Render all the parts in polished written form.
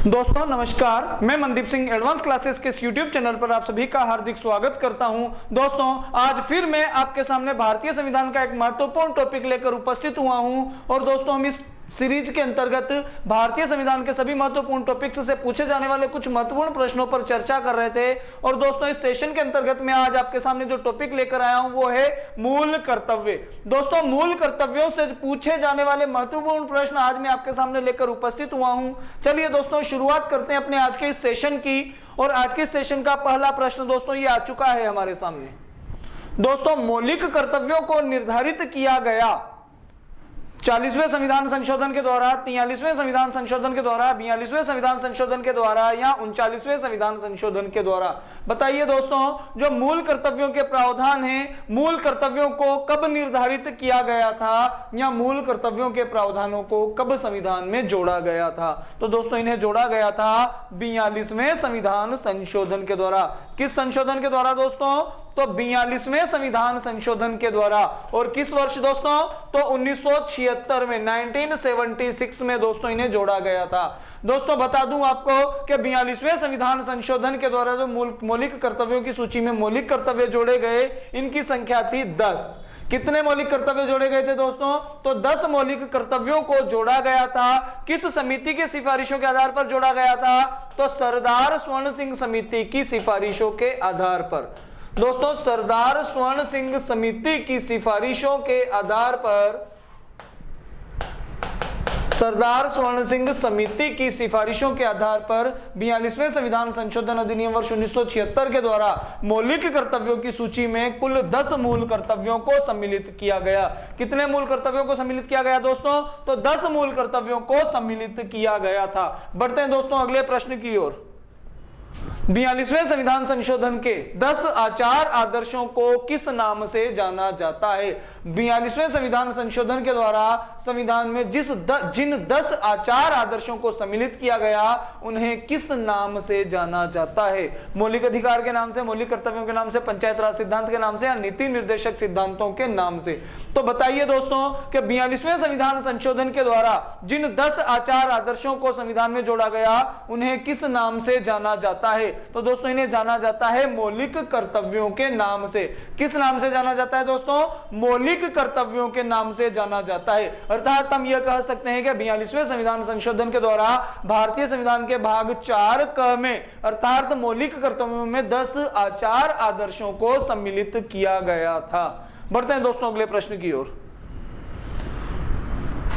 दोस्तों नमस्कार, मैं मनदीप सिंह एडवांस क्लासेस के इस यूट्यूब चैनल पर आप सभी का हार्दिक स्वागत करता हूं। दोस्तों आज फिर मैं आपके सामने भारतीय संविधान का एक महत्वपूर्ण टॉपिक लेकर उपस्थित हुआ हूं और दोस्तों हम इस सीरीज के अंतर्गत भारतीय संविधान के सभी महत्वपूर्ण टॉपिक्स से पूछे जाने वाले कुछ महत्वपूर्ण प्रश्नों पर चर्चा कर रहे थे। और दोस्तों इस सेशन के अंतर्गत मैं आज आपके सामने जो टॉपिक लेकर आया हूं वो है मूल कर्तव्य। दोस्तों मूल कर्तव्यों से पूछे जाने वाले महत्वपूर्ण प्रश्न आज मैं आपके सामने लेकर उपस्थित हुआ हूं। चलिए दोस्तों शुरुआत करते हैं अपने आज के इस सेशन की। और आज के सेशन का पहला प्रश्न दोस्तों ये आ चुका है हमारे सामने। दोस्तों मौलिक कर्तव्यों को निर्धारित किया गया 40वें संविधान संशोधन के द्वारा, 43वें संविधान संशोधन के द्वारा, 42वें संविधान संशोधन के द्वारा या 39वें संविधान संशोधन के द्वारा। बताइए दोस्तों जो मूल कर्तव्यों के प्रावधान हैं, मूल कर्तव्यों को कब निर्धारित किया गया था या मूल कर्तव्यों के प्रावधानों को कब संविधान में जोड़ा गया था? तो दोस्तों इन्हें जोड़ा गया था 42वें संविधान संशोधन के द्वारा। किस संशोधन के द्वारा दोस्तों? तो 42वें संविधान संशोधन के द्वारा। और किस वर्ष दोस्तों? तो 1976 में, 1976 में दोस्तों इन्हें जोड़ा गया था। दोस्तों बता दूं आपको कि 42वें संविधान संशोधन के द्वारा जो मौलिक कर्तव्यों की सूची में मौलिक कर्तव्य जोड़े गए, इनकी संख्या थी 10। कितने मौलिक कर्तव्य जोड़े गए थे दोस्तों? तो 10 मौलिक कर्तव्यों को जोड़ा गया था। किस समिति की सिफारिशों के आधार पर जोड़ा गया था? तो सरदार स्वर्ण सिंह समिति की सिफारिशों के आधार पर। दोस्तों सरदार स्वर्ण सिंह समिति की सिफारिशों के आधार पर, सरदार स्वर्ण सिंह समिति की सिफारिशों के आधार पर 42वें संविधान संशोधन अधिनियम वर्ष 1976 के द्वारा मौलिक कर्तव्यों की सूची में कुल 10 मूल कर्तव्यों को सम्मिलित किया गया। कितने मूल कर्तव्यों को सम्मिलित किया गया दोस्तों? तो 10 मूल कर्तव्यों को सम्मिलित किया गया था। बढ़ते हैं दोस्तों अगले प्रश्न की ओर। 42वें संविधान संशोधन के 10 आचार आदर्शों को किस नाम से जाना जाता है? 42वें संविधान संशोधन के द्वारा संविधान में जिन 10 आचार आदर्शों को सम्मिलित किया गया उन्हें किस नाम से जाना जाता है? मौलिक अधिकार के नाम से, मौलिक कर्तव्यों के नाम से, पंचायत राज सिद्धांत के नाम से या नीति निर्देशक सिद्धांतों के नाम से? तो बताइए दोस्तों कि 42वें संविधान संशोधन के द्वारा जिन 10 आचार आदर्शों को संविधान में जोड़ा गया उन्हें किस नाम से जाना जाता है? तो दोस्तों इन्हें जाना जाता है मौलिक कर्तव्यों के नाम से। किस नाम से जाना जाता है दोस्तों? मौलिक कर्तव्यों के नाम से जाना जाता है। अर्थात हम यह कह सकते हैं कि 42वें संविधान संशोधन के द्वारा भारतीय संविधान के भाग 4 क में अर्थात मौलिक कर्तव्यों में 10 आचार आदर्शों को सम्मिलित किया गया था। बढ़ते हैं दोस्तों अगले प्रश्न की ओर।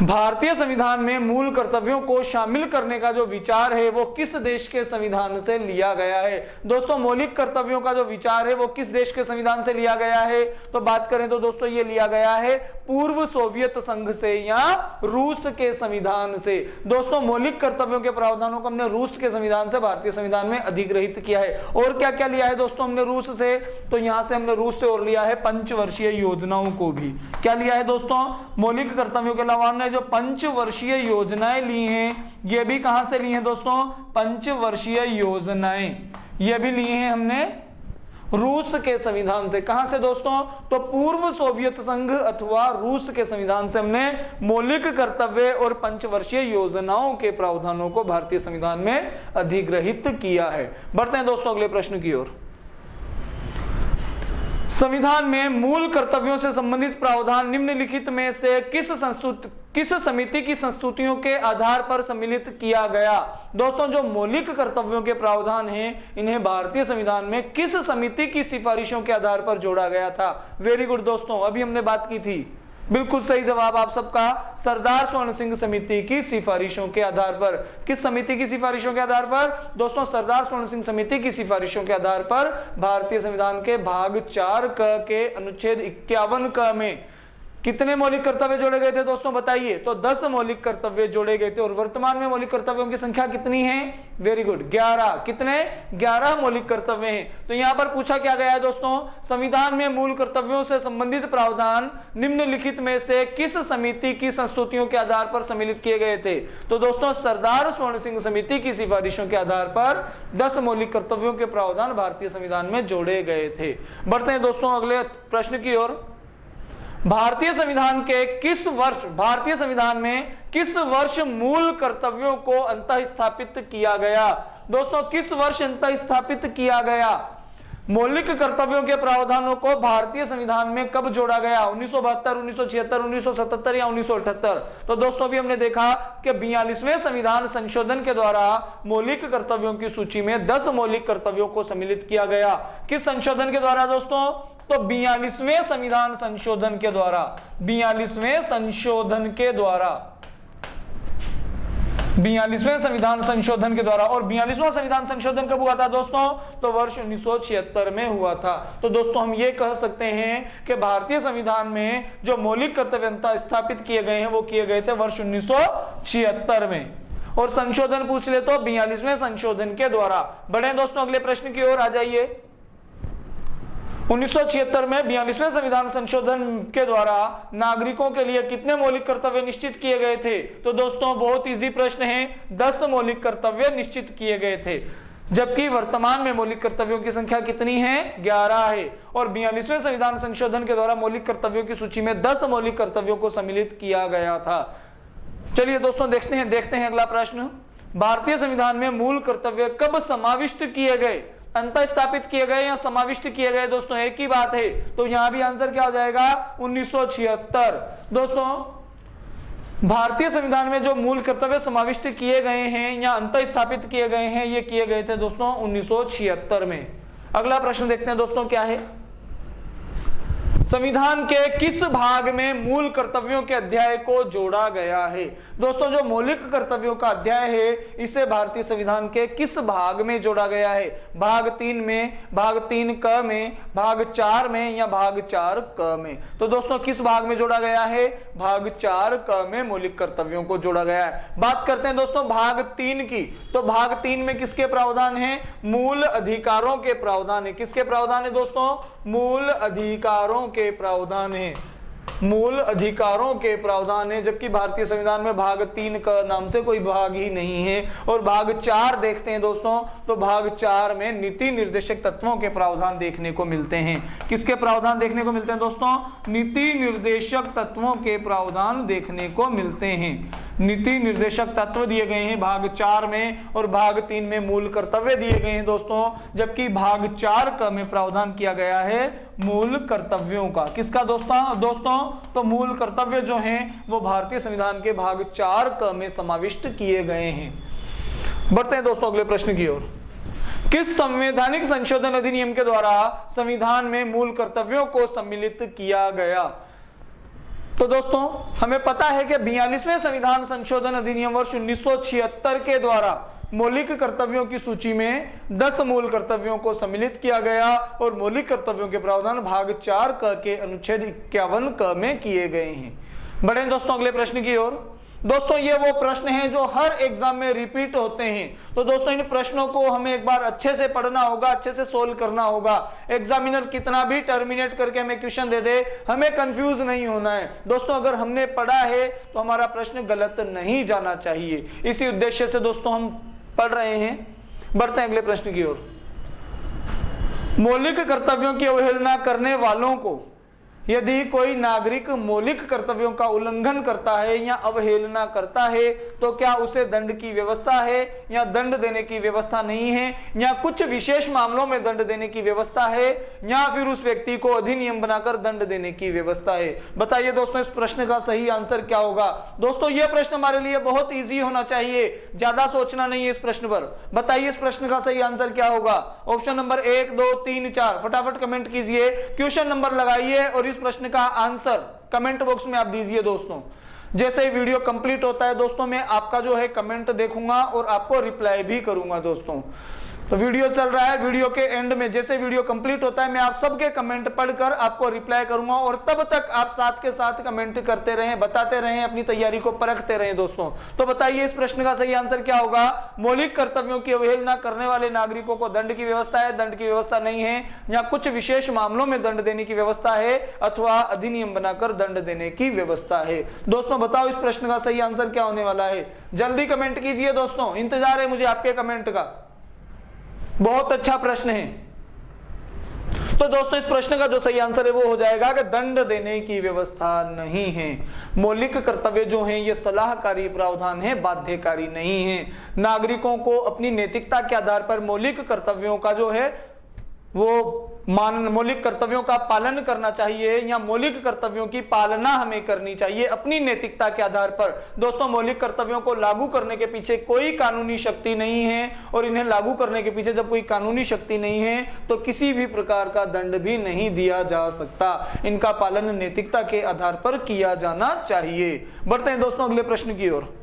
भारतीय संविधान में मूल कर्तव्यों को शामिल करने का जो विचार है वो किस देश के संविधान से लिया गया है? दोस्तों मौलिक कर्तव्यों का जो विचार है वो किस देश के संविधान से लिया गया है? तो बात करें तो दोस्तों ये लिया गया है पूर्व सोवियत संघ से या रूस के संविधान से। दोस्तों मौलिक कर्तव्यों के प्रावधानों को हमने रूस के संविधान से भारतीय संविधान में अधिग्रहित किया है। और क्या क्या लिया है दोस्तों हमने रूस से? तो यहां से हमने रूस से और लिया है पंचवर्षीय योजनाओं को भी। क्या लिया है दोस्तों? मौलिक कर्तव्यों के अलावा हमने जो पंचवर्षीय योजनाएं ली हैं ये भी कहां से ली हैं दोस्तों? पंचवर्षीय योजनाएं ये भी ली हैं हमने रूस के संविधान से। कहां से दोस्तों? तो पूर्व सोवियत संघ अथवा रूस के संविधान से हमने मौलिक कर्तव्य और पंचवर्षीय योजनाओं के प्रावधानों को भारतीय संविधान में अधिग्रहित किया है। बढ़ते हैं दोस्तों अगले प्रश्न की ओर। संविधान में मूल कर्तव्यों से संबंधित प्रावधान निम्नलिखित में से किस समिति की संस्तुतियों के आधार पर सम्मिलित किया गया? दोस्तों जो मौलिक कर्तव्यों के प्रावधान हैं इन्हें भारतीय संविधान में किस समिति की सिफारिशों के आधार पर जोड़ा गया था? वेरी गुड दोस्तों, अभी हमने बात की थी। बिल्कुल सही जवाब आप सबका, सरदार स्वर्ण सिंह समिति की सिफारिशों के आधार पर। किस समिति की सिफारिशों के आधार पर? दोस्तों सरदार स्वर्ण सिंह समिति की सिफारिशों के आधार पर भारतीय संविधान के भाग 4 क के अनुच्छेद 51 क में कितने मौलिक कर्तव्य जोड़े गए थे दोस्तों बताइए? तो 10 मौलिक कर्तव्य जोड़े गए थे। और वर्तमान में मौलिक कर्तव्यों की संख्या कितनी है? Very good, 11। कितने? 11 मौलिक कर्तव्य हैं। तो यहां पर पूछा क्या गया है दोस्तों? संविधान में मूल कर्तव्यों से संबंधित प्रावधान निम्नलिखित में से किस समिति की संस्तुतियों के आधार पर सम्मिलित किए गए थे? तो दोस्तों सरदार स्वर्ण सिंह समिति की सिफारिशों के आधार पर 10 मौलिक कर्तव्यों के प्रावधान भारतीय संविधान में जोड़े गए थे। बढ़ते हैं दोस्तों अगले प्रश्न की ओर। भारतीय संविधान के किस वर्ष, भारतीय संविधान में किस वर्ष मूल कर्तव्यों को अंतः स्थापित किया गया? दोस्तों किस वर्ष अंतः स्थापित किया गया? मौलिक कर्तव्यों के प्रावधानों को भारतीय संविधान में कब जोड़ा गया? 1972, 1976, 1977 या 1978? तो दोस्तों अभी हमने देखा कि 42वें संविधान संशोधन के द्वारा मौलिक कर्तव्यों की सूची में 10 मौलिक कर्तव्यों को सम्मिलित किया गया। किस संशोधन के द्वारा दोस्तों? तो 42वें संविधान संशोधन के द्वारा, 42वें संशोधन के द्वारा, 42वें संविधान संशोधन के द्वारा। और 42वां संविधान संशोधन कब हुआ था दोस्तों? तो वर्ष 1976 में हुआ था। तो दोस्तों हम ये कह सकते हैं कि भारतीय संविधान में जो मौलिक कर्तव्य स्थापित किए गए हैं वो किए गए थे वर्ष 1976 में। और संशोधन पूछ ले तो 42वें संशोधन के द्वारा। बढ़े दोस्तों अगले प्रश्न की ओर आ जाइए। 1976 में 42वें संविधान संशोधन के द्वारा नागरिकों के लिए कितने मौलिक कर्तव्य निश्चित किए गए थे? तो दोस्तों बहुत इजी प्रश्न है, 10 मौलिक कर्तव्य निश्चित किए गए थे, जबकि वर्तमान में मौलिक कर्तव्यों की संख्या कितनी है? 11 है। और 42वें संविधान संशोधन के द्वारा मौलिक कर्तव्यों की सूची में 10 मौलिक कर्तव्यों को सम्मिलित किया गया था। चलिए दोस्तों देखते हैं अगला प्रश्न। भारतीय संविधान में मूल कर्तव्य कब समाविष्ट किए गए? अंतः स्थापित किए गए या समाविष्ट किए गए? दोस्तों एक ही बात है, तो यहां भी आंसर क्या हो जाएगा? 1976। दोस्तों भारतीय संविधान में जो मूल कर्तव्य समाविष्ट किए गए हैं या अंतः स्थापित किए गए हैं, ये किए गए थे दोस्तों 1976 में। अगला प्रश्न देखते हैं दोस्तों क्या है। संविधान के किस भाग में मूल कर्तव्यों के अध्याय को जोड़ा गया है? दोस्तों जो मौलिक कर्तव्यों का अध्याय है इसे भारतीय संविधान के किस भाग में जोड़ा गया है? भाग 3 में, भाग 3 क में, भाग 4 में या भाग 4 क में? तो दोस्तों किस भाग में जोड़ा गया है? भाग 4 क में मौलिक कर्तव्यों को जोड़ा गया है। बात करते हैं दोस्तों भाग 3 की। तो भाग 3 में किसके प्रावधान है? मूल अधिकारों के प्रावधान है। किसके प्रावधान है दोस्तों? मूल अधिकारों के प्रावधान है, मूल अधिकारों के प्रावधान है। जबकि भारतीय संविधान में भाग 3 का नाम से कोई भाग ही नहीं है। और भाग 4 देखते हैं दोस्तों, तो भाग 4 में नीति निर्देशक तत्वों के प्रावधान देखने को मिलते हैं। किसके प्रावधान देखने को मिलते हैं दोस्तों? नीति निर्देशक तत्वों के प्रावधान देखने को मिलते हैं। नीति निर्देशक तत्व दिए गए हैं भाग 4 में और भाग 3 में मूल कर्तव्य दिए गए हैं दोस्तों। जबकि भाग 4 क में प्रावधान किया गया है मूल कर्तव्यों का। किसका दोस्तों? तो मूल कर्तव्य जो हैं वो भारतीय संविधान के भाग 4 क में समाविष्ट किए गए हैं। बढ़ते हैं दोस्तों अगले प्रश्न की ओर। किस संवैधानिक संशोधन अधिनियम के द्वारा संविधान में मूल कर्तव्यों को सम्मिलित किया गया? तो दोस्तों हमें पता है कि 42वें संविधान संशोधन अधिनियम वर्ष 1976 के द्वारा मौलिक कर्तव्यों की सूची में 10 मूल कर्तव्यों को सम्मिलित किया गया और मौलिक कर्तव्यों के प्रावधान भाग 4 क के अनुच्छेद 51 क में किए गए हैं। बढ़े दोस्तों अगले प्रश्न की ओर। दोस्तों ये वो प्रश्न हैं जो हर एग्जाम में रिपीट होते हैं। तो दोस्तों इन प्रश्नों को हमें एक बार अच्छे से पढ़ना होगा, अच्छे से सोल्व करना होगा। एग्जामिनर कितना भी टर्मिनेट करके हमें क्वेश्चन दे दे, हमें कंफ्यूज नहीं होना है। दोस्तों अगर हमने पढ़ा है तो हमारा प्रश्न गलत नहीं जाना चाहिए। इसी उद्देश्य से दोस्तों हम पढ़ रहे हैं। बढ़ते हैं अगले प्रश्न की ओर। मौलिक कर्तव्यों की अवहेलना करने वालों को यदि कोई नागरिक मौलिक कर्तव्यों का उल्लंघन करता है या अवहेलना करता है तो क्या उसे दंड की व्यवस्था है या दंड देने की व्यवस्था नहीं है, या कुछ विशेष मामलों में दंड देने की व्यवस्था है, या फिर उस व्यक्ति को अधिनियम बनाकर दंड देने की व्यवस्था है? बताइए दोस्तों इस प्रश्न का सही आंसर क्या होगा? दोस्तों यह प्रश्न हमारे लिए बहुत ईजी होना चाहिए, ज्यादा सोचना नहीं है इस प्रश्न पर। बताइए इस प्रश्न का सही आंसर क्या होगा? ऑप्शन नंबर 1, 2, 3, 4 फटाफट कमेंट कीजिए, क्वेश्चन नंबर लगाइए और इस प्रश्न का आंसर कमेंट बॉक्स में आप दीजिए दोस्तों। जैसे ही वीडियो कंप्लीट होता है दोस्तों मैं आपका जो है कमेंट देखूंगा और आपको रिप्लाई भी करूंगा दोस्तों। तो वीडियो चल रहा है, वीडियो के एंड में जैसे वीडियो कंप्लीट होता है मैं आप सबके कमेंट पढ़कर आपको रिप्लाई करूंगा और तब तक आप साथ के साथ कमेंट करते रहें, बताते रहें, अपनी तैयारी को परखते रहें दोस्तों। तो बताइए इस प्रश्न का सही आंसर क्या होगा? मौलिक कर्तव्यों की अवहेलना करने वाले नागरिकों को दंड की व्यवस्था है, दंड की व्यवस्था नहीं है, या कुछ विशेष मामलों में दंड देने की व्यवस्था है, अथवा अधिनियम बनाकर दंड देने की व्यवस्था है। दोस्तों बताओ इस प्रश्न का सही आंसर क्या होने वाला है? जल्दी कमेंट कीजिए दोस्तों, इंतजार है मुझे आपके कमेंट का। बहुत अच्छा प्रश्न है। तो दोस्तों इस प्रश्न का जो सही आंसर है वो हो जाएगा कि दंड देने की व्यवस्था नहीं है। मौलिक कर्तव्य जो हैं ये सलाहकारी प्रावधान है, बाध्यकारी नहीं है। नागरिकों को अपनी नैतिकता के आधार पर मौलिक कर्तव्यों का जो है वो मौलिक कर्तव्यों का पालन करना चाहिए, या मौलिक कर्तव्यों की पालना हमें करनी चाहिए अपनी नैतिकता के आधार पर। दोस्तों मौलिक कर्तव्यों को लागू करने के पीछे कोई कानूनी शक्ति नहीं है, और इन्हें लागू करने के पीछे जब कोई कानूनी शक्ति नहीं है तो किसी भी प्रकार का दंड भी नहीं दिया जा सकता। इनका पालन नैतिकता के आधार पर किया जाना चाहिए। बढ़ते हैं दोस्तों अगले प्रश्न की ओर।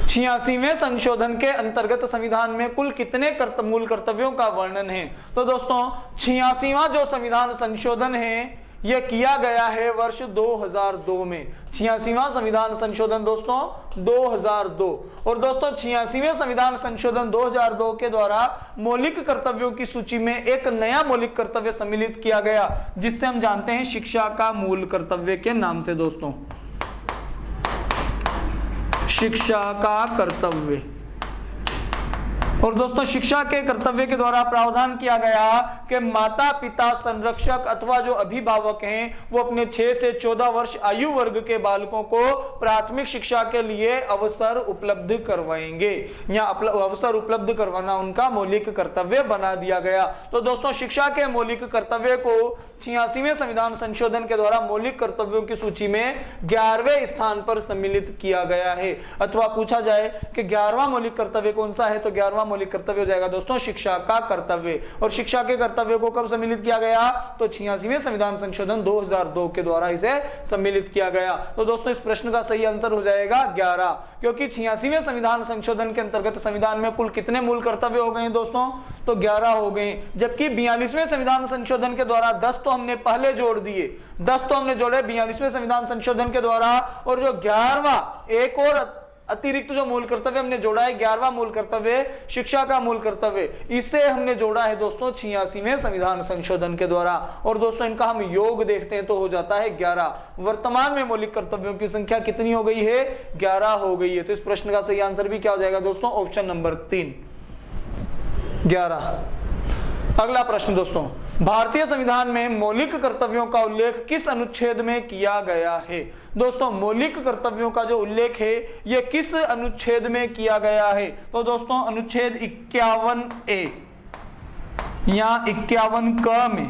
86वें संशोधन के अंतर्गत संविधान में कुल कितने मूल कर्तव्यों का वर्णन है? तो दोस्तों 86वां जो संविधान संशोधन है यह किया गया है वर्ष 2002 में। 86वां संविधान संशोधन दोस्तों 2002। और दोस्तों 86वें संविधान संशोधन 2002 के द्वारा मौलिक कर्तव्यों की सूची में एक नया मौलिक कर्तव्य सम्मिलित किया गया, जिससे हम जानते हैं शिक्षा का मूल कर्तव्य के नाम से। दोस्तों शिक्षा का कर्तव्य। और दोस्तों शिक्षा के कर्तव्य के द्वारा प्रावधान किया गया कि माता पिता संरक्षक अथवा जो अभिभावक हैं वो अपने 6 से 14 वर्ष आयु वर्ग के बालकों को प्राथमिक शिक्षा के लिए अवसर उपलब्ध करवाएंगे, या अवसर उपलब्ध करवाना उनका मौलिक कर्तव्य बना दिया गया। तो दोस्तों शिक्षा के मौलिक कर्तव्य को 86वें संविधान संशोधन के द्वारा मौलिक कर्तव्यों की सूची में 11वें स्थान पर सम्मिलित किया गया है। अथवा पूछा जाए कि 11वां मौलिक कर्तव्य कौन सा है, तो 11वां मौलिक कर्तव्य हो जाएगा दोस्तों शिक्षा का कर्तव्य। और शिक्षा के कर्तव्य को कब सम्मिलित किया गया? तो 86वें संविधान संशोधन 2002 के द्वारा इसे सम्मिलित किया गया। तो दोस्तों इस प्रश्न का सही आंसर हो जाएगा 11, क्योंकि 86वें संविधान संशोधन के अंतर्गत संविधान में कुल कितने मूल कर्तव्य हो गए हैं दोस्तों? तो 11 हो गए। जबकि 42वें संविधान संशोधन के द्वारा 10 तो हमने पहले जोड़ दिए, 10 तो हमने जोड़े 42वें संविधान संशोधन के द्वारा, और जो 11वां एक और अतिरिक्त जो मूल कर्तव्य हमने जोड़ा है, 11वां मूल कर्तव्य शिक्षा का मूल कर्तव्य, इसे हमने जोड़ा है दोस्तों 86वें संविधान संशोधन के द्वारा। और दोस्तों इनका हम योग देखते हैं तो हो जाता है 11। वर्तमान में मौलिक कर्तव्यों की संख्या कितनी हो गई है? 11 हो गई है। तो इस प्रश्न का सही आंसर भी क्या हो जाएगा दोस्तों? Option number 3, 11। अगला प्रश्न दोस्तों, भारतीय संविधान में मौलिक कर्तव्यों का उल्लेख किस अनुच्छेद में किया गया है? दोस्तों मौलिक कर्तव्यों का जो उल्लेख है यह किस अनुच्छेद में किया गया है? तो दोस्तों अनुच्छेद 51A या 51क में,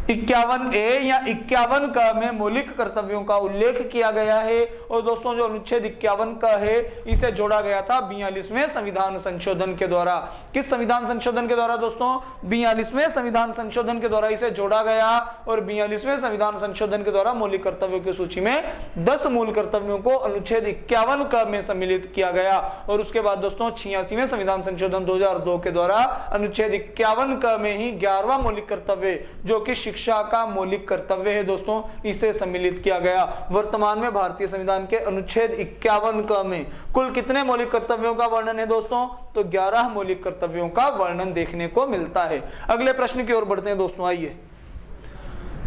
51A या 51क में मौलिक कर्तव्यों का उल्लेख किया गया है। और दोस्तों जो अनुच्छेद 51क है इसे जोड़ा गया था 42वें संविधान संशोधन के द्वारा। किस संविधान संशोधन के द्वारा दोस्तों? 42वें संविधान संशोधन के द्वारा इसे जोड़ा गया। और 42वें संविधान संशोधन के द्वारा मौलिक कर्तव्यों की सूची में 10 मूल कर्तव्यों को अनुच्छेद 51क में सम्मिलित किया गया। और उसके बाद दोस्तों 86वें संविधान संशोधन 2002 के द्वारा अनुच्छेद 51क में ही 11वां मौलिक कर्तव्य जो कि शिक्षा का मौलिक कर्तव्य है दोस्तों, इसे सम्मिलित किया गया। वर्तमान में भारतीय संविधान के अनुच्छेद 51क में कुल कितने मौलिक कर्तव्यों का वर्णन है दोस्तों? तो 11 मौलिक कर्तव्यों का वर्णन देखने को मिलता है। अगले प्रश्न की ओर बढ़ते हैं दोस्तों। आइए,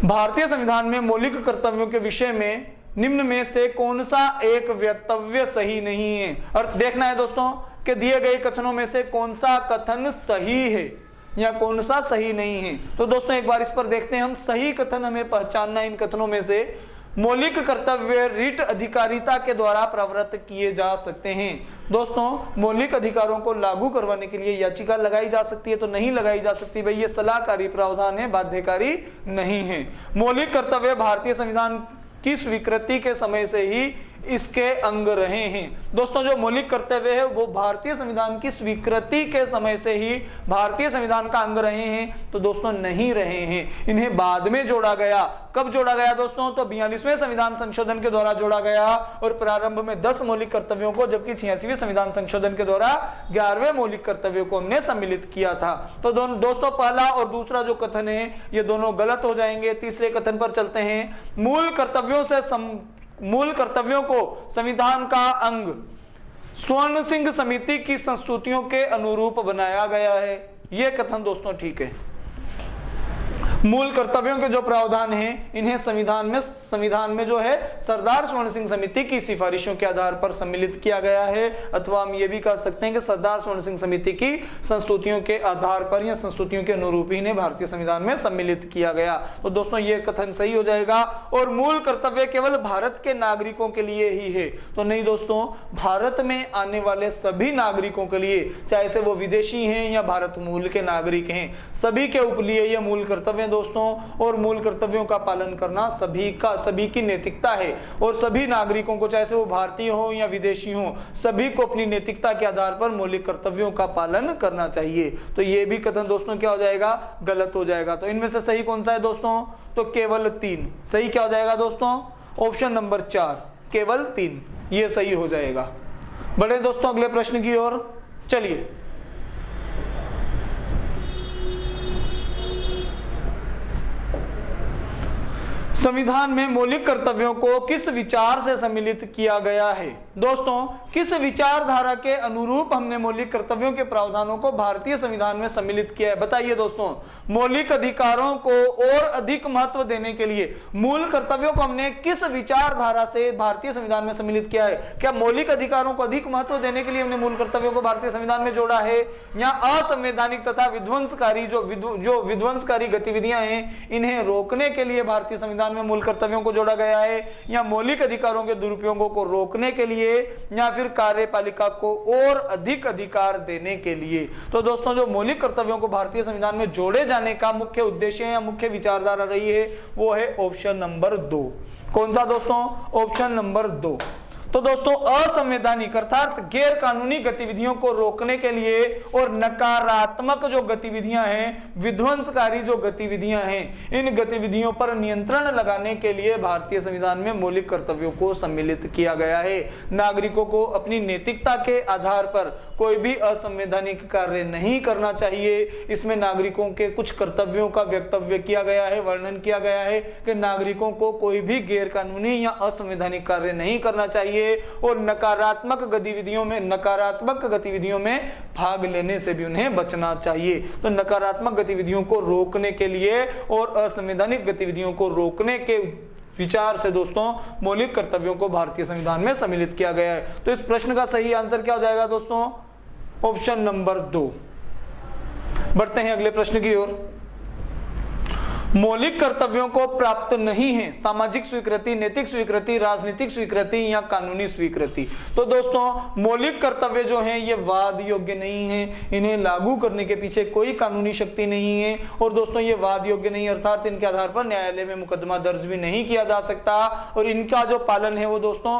भारतीय संविधान में मौलिक कर्तव्यों के विषय में निम्न में से कौन सा एक वक्तव्य सही नहीं है? और देखना है दोस्तों कि दिए गए कथनों में से कौन सा कथन सही है या कौन सा सही नहीं है। तो दोस्तों एक बार इस पर देखते हैं हम। सही कथन हमें पहचानना, इन कथनों में से मौलिक कर्तव्य रिट अधिकारिता के द्वारा प्रवृत्त किए जा सकते हैं। दोस्तों मौलिक अधिकारों को लागू करवाने के लिए याचिका लगाई जा सकती है, तो नहीं लगाई जा सकती भाई, ये सलाहकारी प्रावधान है, बाध्यकारी नहीं है। मौलिक कर्तव्य भारतीय संविधान की स्वीकृति के समय से ही इसके अंग रहे हैं। दोस्तों जो मौलिक कर्तव्य है वो भारतीय संविधान की स्वीकृति के समय से ही भारतीय संविधान का अंग रहे हैं, तो दोस्तों नहीं रहे हैं, इन्हें बाद में जोड़ा गया। कब जोड़ा गया दोस्तों? तो 42वें संविधान संशोधन के द्वारा जोड़ा गया। और प्रारंभ में 10 मौलिक कर्तव्यों को, जबकि 86वें संविधान संशोधन के द्वारा 11वें मौलिक कर्तव्यों को हमने सम्मिलित किया था। तो दोस्तों पहला और दूसरा जो कथन है ये दोनों गलत हो जाएंगे। तीसरे कथन पर चलते हैं। मूल कर्तव्यों को संविधान का अंग स्वर्ण सिंह समिति की संस्तुतियों के अनुरूप बनाया गया है। यह कथन दोस्तों ठीक है। मूल कर्तव्यों के जो प्रावधान हैं इन्हें संविधान में जो है सरदार स्वर्ण सिंह समिति की सिफारिशों के आधार पर सम्मिलित किया गया है, अथवा हम ये भी कह सकते हैं कि सरदार स्वर्ण सिंह समिति की संस्तुतियों के आधार पर या संस्तुतियों के अनुरूप ही इन्हें भारतीय संविधान में सम्मिलित किया गया। तो दोस्तों ये कथन सही हो जाएगा। और मूल कर्तव्य केवल भारत के नागरिकों के लिए ही है, तो नहीं दोस्तों, भारत में आने वाले सभी नागरिकों के लिए, चाहे से वो विदेशी हैं या भारत मूल के नागरिक हैं, सभी के लिए यह मूल कर्तव्य दोस्तों। और मूल कर्तव्यों का पालन करना सभी की नैतिकता है और सभी नागरिकों को, चाहे से वो भारतीय हो या विदेशी हो, सभी को अपनी नैतिकता के आधार पर मौलिक कर्तव्यों का पालन करना चाहिए। तो ये भी कथन दोस्तों क्या हो जाएगा, गलत हो जाएगा। तो इनमें से सही कौन सा है दोस्तों, तो केवल 3। सही क्या हो जाएगा दोस्तों, ऑप्शन नंबर 4 केवल 3, ये सही हो जाएगा। बढ़े दोस्तों अगले प्रश्न की ओर। चलिए, संविधान में मौलिक कर्तव्यों को किस विचार से सम्मिलित किया गया है। दोस्तों, किस विचारधारा के अनुरूप हमने मौलिक कर्तव्यों के प्रावधानों को भारतीय संविधान में सम्मिलित किया है, बताइए दोस्तों। मौलिक अधिकारों को और अधिक महत्व देने के लिए मूल कर्तव्यों को हमने किस विचारधारा से भारतीय संविधान में सम्मिलित किया है। क्या मौलिक अधिकारों को अधिक महत्व देने के लिए हमने मूल कर्तव्यों को भारतीय संविधान में जोड़ा है, या असंवैधानिक तथा विध्वंसकारी जो विध्वंसकारी गतिविधियां हैं इन्हें रोकने के लिए भारतीय संविधान में मूल कर्तव्यों को जोड़ा गया है, या मौलिक अधिकारों के दुरुपयोगों को रोकने के लिए, या फिर कार्यपालिका को और अधिक अधिकार देने के लिए। तो दोस्तों, जो मौलिक कर्तव्यों को भारतीय संविधान में जोड़े जाने का मुख्य उद्देश्य या मुख्य विचारधारा रही है वो है ऑप्शन नंबर 2। कौन सा दोस्तों, ऑप्शन नंबर 2। तो दोस्तों, असंवैधानिक अर्थात गैर कानूनी गतिविधियों को रोकने के लिए और नकारात्मक जो गतिविधियां हैं, विध्वंसकारी जो गतिविधियां हैं, इन गतिविधियों पर नियंत्रण लगाने के लिए भारतीय संविधान में मौलिक कर्तव्यों को सम्मिलित किया गया है। नागरिकों को अपनी नैतिकता के आधार पर कोई भी असंवैधानिक कार्य नहीं करना चाहिए। इसमें नागरिकों के कुछ कर्तव्यों का वक्तव्य किया गया है, वर्णन किया गया है कि नागरिकों को कोई भी गैर कानूनी या असंवैधानिक कार्य नहीं करना चाहिए और नकारात्मक गतिविधियों में भाग लेने से भी उन्हें बचना चाहिए। तो नकारात्मक गतिविधियों को रोकने के लिए और असंवैधानिक गतिविधियों को रोकने के विचार से दोस्तों मौलिक कर्तव्यों को भारतीय संविधान में सम्मिलित किया गया है। तो इस प्रश्न का सही आंसर क्या हो जाएगा दोस्तों, ऑप्शन नंबर 2। बढ़ते हैं अगले प्रश्न की ओर। मौलिक कर्तव्यों को प्राप्त नहीं है सामाजिक स्वीकृति, नैतिक स्वीकृति, राजनीतिक स्वीकृति या कानूनी स्वीकृति। तो दोस्तों, मौलिक कर्तव्य जो हैं ये वाद योग्य नहीं है, इन्हें लागू करने के पीछे कोई कानूनी शक्ति नहीं है। और दोस्तों, ये वाद योग्य नहीं अर्थात इनके आधार पर न्यायालय में मुकदमा दर्ज भी नहीं किया जा सकता, और इनका जो पालन है वो दोस्तों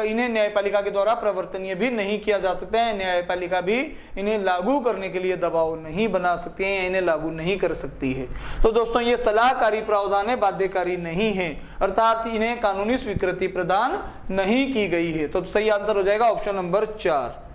इन्हें न्यायपालिका के द्वारा प्रवर्तनीय भी नहीं किया जा सकता है। न्यायपालिका भी इन्हें लागू करने के लिए दबाव नहीं बना सकती है, इन्हें लागू नहीं कर सकती है। तो दोस्तों, ये सलाहकारी प्रावधान है, बाध्यकारी नहीं है, अर्थात इन्हें कानूनी स्वीकृति प्रदान नहीं की गई है। तो सही आंसर हो जाएगा ऑप्शन नंबर 4।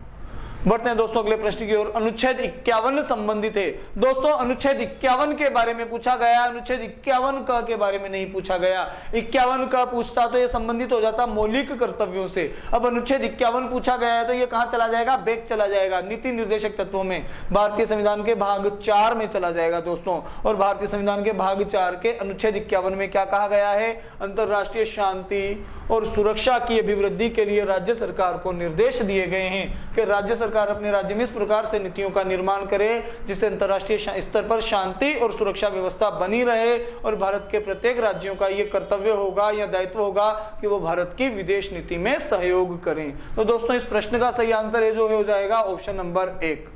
बढ़ते हैं दोस्तों अगले प्रश्न की ओर। अनुच्छेद 51 संबंधित है। दोस्तों, अनुच्छेद 51 के बारे में पूछा गया, अनुच्छेद 51 क के बारे में नहीं पूछा गया। 51 का पूछता तो ये संबंधित हो जाता मौलिक कर्तव्यों से। अब अनुच्छेद 51 पूछा गया है तो ये कहां चला जाएगा, बैक चला जाएगा, नीति निर्देशक तत्वों में, भारतीय संविधान के भाग 4 में चला जाएगा दोस्तों। और भारतीय संविधान के भाग 4 के अनुच्छेद 51 में क्या कहा गया है, अंतरराष्ट्रीय शांति और सुरक्षा की अभिवृद्धि के लिए राज्य सरकार को निर्देश दिए गए हैं कि राज्य सरकार अपने राज्य में इस प्रकार से नीतियों का निर्माण करे जिससे अंतरराष्ट्रीय स्तर पर शांति और सुरक्षा व्यवस्था बनी रहे, और भारत के प्रत्येक राज्यों का यह कर्तव्य होगा या दायित्व होगा कि वो भारत की विदेश नीति में सहयोग करें। तो दोस्तों, इस प्रश्न का सही आंसर है जो हो जाएगा ऑप्शन नंबर 1।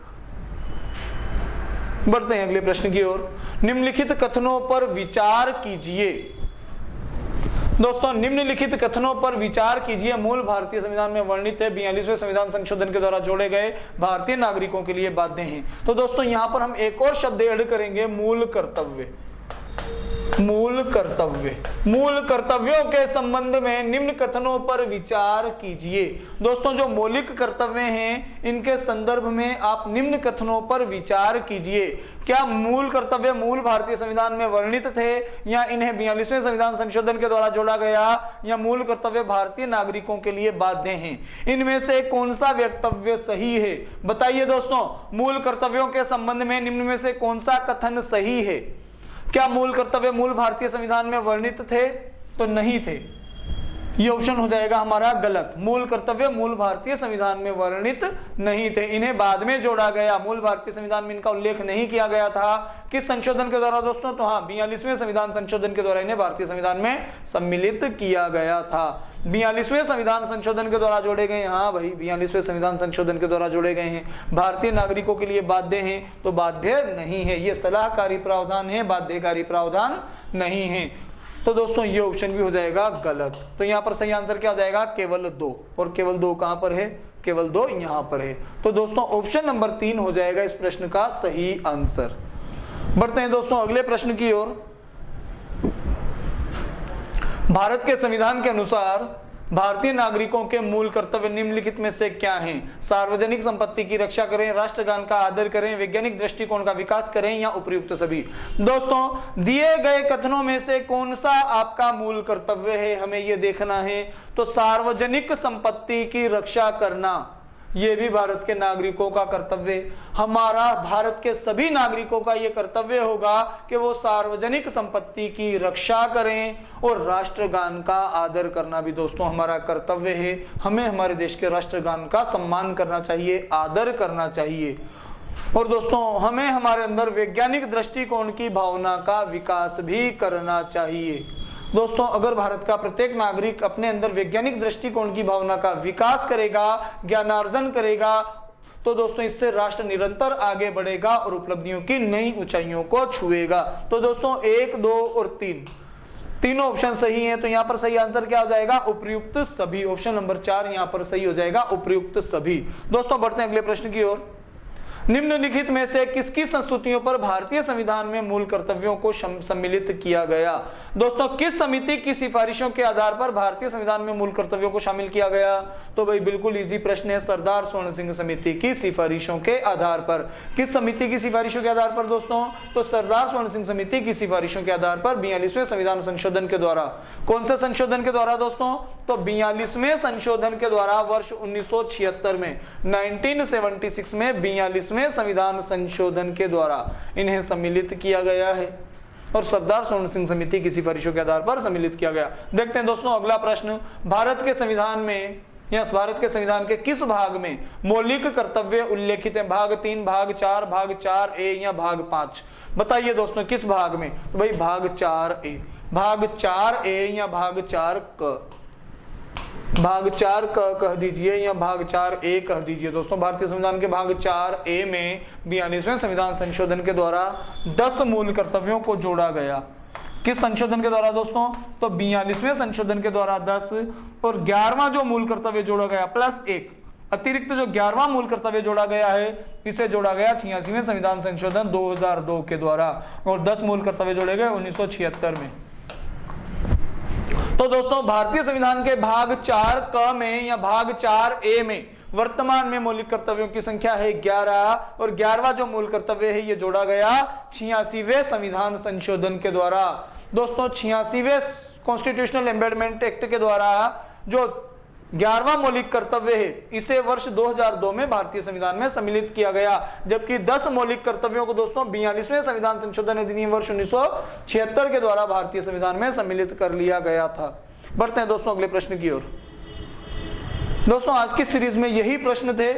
बढ़ते हैं अगले प्रश्न की ओर। निम्नलिखित कथनों पर विचार कीजिए। दोस्तों, निम्नलिखित कथनों पर विचार कीजिए मूल भारतीय संविधान में वर्णित है 42वें संविधान संशोधन के द्वारा जोड़े गए भारतीय नागरिकों के लिए बाध्य हैं। तो दोस्तों, यहां पर हम एक और शब्द ऐड करेंगे, मूल कर्तव्य। मूल कर्तव्यों के संबंध में निम्न कथनों पर विचार कीजिए। दोस्तों, जो मौलिक कर्तव्य हैं इनके संदर्भ में आप निम्न कथनों पर विचार कीजिए। क्या मूल कर्तव्य मूल भारतीय संविधान में वर्णित थे, या इन्हें 42वें संविधान संशोधन के द्वारा जोड़ा गया, या मूल कर्तव्य भारतीय नागरिकों के लिए बाध्य हैं? इनमें से कौन सा वक्तव्य सही है, बताइए दोस्तों। मूल कर्तव्यों के संबंध में निम्न में से कौन सा कथन सही है? क्या मूल कर्तव्य मूल भारतीय संविधान में वर्णित थे? तो नहीं थे। ये ऑप्शन हो जाएगा हमारा गलत। मूल कर्तव्य मूल भारतीय संविधान में वर्णित नहीं थे, इन्हें बाद में जोड़ा गया। मूल भारतीय संविधान में इनका उल्लेख नहीं किया गया था। किस संशोधन के द्वारा दोस्तों? तो हाँ, 42वें संविधान संशोधन के द्वारा इन्हें भारतीय संविधान में सम्मिलित किया गया था। 42वें संविधान संशोधन के द्वारा जोड़े गए। हाँ भाई, 42वें संविधान संशोधन के द्वारा जोड़े गए हैं। भारतीय नागरिकों के लिए बाध्य हैं? तो बाध्य नहीं है, ये सलाहकारी प्रावधान है, बाध्यकारी प्रावधान नहीं है। तो दोस्तों ये ऑप्शन भी हो जाएगा गलत। तो यहाँ पर सही आंसर क्या हो जाएगा? केवल 2। और केवल 2 कहां पर है? केवल 2 यहां पर है। तो दोस्तों ऑप्शन नंबर 3 हो जाएगा इस प्रश्न का सही आंसर। बढ़ते हैं दोस्तों अगले प्रश्न की ओर। भारत के संविधान के अनुसार भारतीय नागरिकों के मूल कर्तव्य निम्नलिखित में से क्या हैं? सार्वजनिक संपत्ति की रक्षा करें, राष्ट्रगान का आदर करें, वैज्ञानिक दृष्टिकोण का विकास करें या उपयुक्त सभी। दोस्तों दिए गए कथनों में से कौन सा आपका मूल कर्तव्य है, हमें यह देखना है। तो सार्वजनिक संपत्ति की रक्षा करना ये भी भारत के नागरिकों का कर्तव्य। हमारा भारत के सभी नागरिकों का ये कर्तव्य होगा कि वो सार्वजनिक संपत्ति की रक्षा करें, और राष्ट्रगान का आदर करना भी दोस्तों हमारा कर्तव्य है। हमें हमारे देश के राष्ट्रगान का सम्मान करना चाहिए, आदर करना चाहिए। और दोस्तों हमें हमारे अंदर वैज्ञानिक दृष्टिकोण की भावना का विकास भी करना चाहिए। दोस्तों अगर भारत का प्रत्येक नागरिक अपने अंदर वैज्ञानिक दृष्टिकोण की भावना का विकास करेगा, ज्ञानार्जन करेगा, तो दोस्तों इससे राष्ट्र निरंतर आगे बढ़ेगा और उपलब्धियों की नई ऊंचाइयों को छुएगा। तो दोस्तों 1, 2 और 3 तीनों ऑप्शन सही हैं। तो यहाँ पर सही आंसर क्या हो जाएगा? उपयुक्त सभी। ऑप्शन नंबर 4 यहाँ पर सही हो जाएगा, उपयुक्त सभी। दोस्तों बढ़ते हैं अगले प्रश्न की ओर। निम्नलिखित में से किसकी संस्तुतियों पर भारतीय संविधान में मूल कर्तव्यों को सम्मिलित किया गया? दोस्तों किस समिति की सिफारिशों के आधार पर भारतीय संविधान में मूल कर्तव्यों को शामिल किया गया? तो भाई बिल्कुल इजी प्रश्न है, सरदार स्वर्ण सिंह समिति की सिफारिशों के आधार पर। किस समिति की सिफारिशों के आधार पर दोस्तों? तो सरदार स्वर्ण सिंह समिति की सिफारिशों के आधार पर 42वें संविधान संशोधन के द्वारा। कौन से संशोधन के द्वारा दोस्तों? तो 42वें संशोधन के द्वारा वर्ष 1976 में 1976 में 42वें संविधान संशोधन के द्वारा इन्हें सम्मिलित किया गया है, और सरदार स्वर्ण सिंह समिति की सिफारिशों के आधार पर सम्मिलित किया गया। देखते हैं दोस्तों अगला प्रश्न। भारत के संविधान में या भारत के संविधान के किस भाग में मौलिक कर्तव्य उल्लेखित है? भाग 3, भाग 4, भाग 4A या भाग 5? बताइए दोस्तों किस भाग में? तो भाई भाग 4A। भाग 4A या भाग 4क? भाग 4 कह दीजिए या भाग 4A कह दीजिए। दोस्तों भारतीय संविधान के भाग 4A में 42वें संविधान संशोधन के द्वारा 10 मूल कर्तव्यों को जोड़ा गया। किस संशोधन के द्वारा दोस्तों? तो 42वें संशोधन के द्वारा 10, और 11वां जो मूल कर्तव्य जोड़ा गया प्लस 1 अतिरिक्त जो 11वां मूल कर्तव्य जोड़ा गया है, इसे जोड़ा गया 86वें संविधान संशोधन 2002 के द्वारा, और 10 मूल कर्तव्य जोड़े गए 1976 में। तो दोस्तों भारतीय संविधान के भाग 4क में या भाग 4A में वर्तमान में मौलिक कर्तव्यों की संख्या है 11, और 11वां जो मूल कर्तव्य है ये जोड़ा गया 86वें संविधान संशोधन के द्वारा। दोस्तों 86वें कॉन्स्टिट्यूशनल एमेंडमेंट एक्ट के द्वारा जो 11वां मौलिक कर्तव्य है, इसे वर्ष 2002 में भारतीय संविधान में सम्मिलित किया गया, जबकि 10 मौलिक कर्तव्यों को दोस्तों 42वें संविधान संशोधन अधिनियम वर्ष 1976 के द्वारा भारतीय संविधान में सम्मिलित कर लिया गया था। बढ़ते हैं दोस्तों अगले प्रश्न की ओर। दोस्तों आज की सीरीज में यही प्रश्न थे।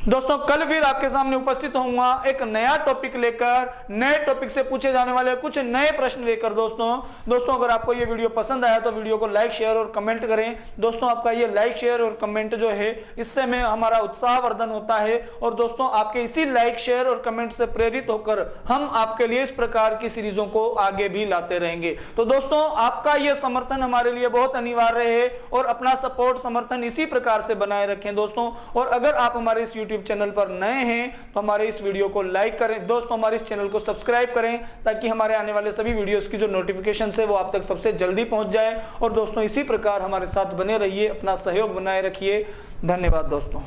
दोस्तों कल फिर आपके सामने उपस्थित होऊंगा एक नया टॉपिक लेकर, नए टॉपिक से पूछे जाने वाले कुछ नए प्रश्न लेकर। दोस्तों अगर आपको ये वीडियो पसंद आया तो वीडियो को लाइक, शेयर और कमेंट करें। दोस्तों आपका ये लाइक, शेयर और कमेंट जो है इससे में हमारा उत्साहवर्धन होता है, और दोस्तों आपके इसी लाइक, शेयर और कमेंट से प्रेरित होकर हम आपके लिए इस प्रकार की सीरीजों को आगे भी लाते रहेंगे। तो दोस्तों आपका ये समर्थन हमारे लिए बहुत अनिवार्य है, और अपना सपोर्ट समर्थन इसी प्रकार से बनाए रखें दोस्तों। और अगर आप हमारे इस यूट्यूब चैनल पर नए हैं तो हमारे इस वीडियो को लाइक करें दोस्तों, हमारे इस चैनल को सब्सक्राइब करें, ताकि हमारे आने वाले सभी वीडियोस की जो नोटिफिकेशन है वो आप तक सबसे जल्दी पहुंच जाए। और दोस्तों इसी प्रकार हमारे साथ बने रहिए, अपना सहयोग बनाए रखिए। धन्यवाद दोस्तों।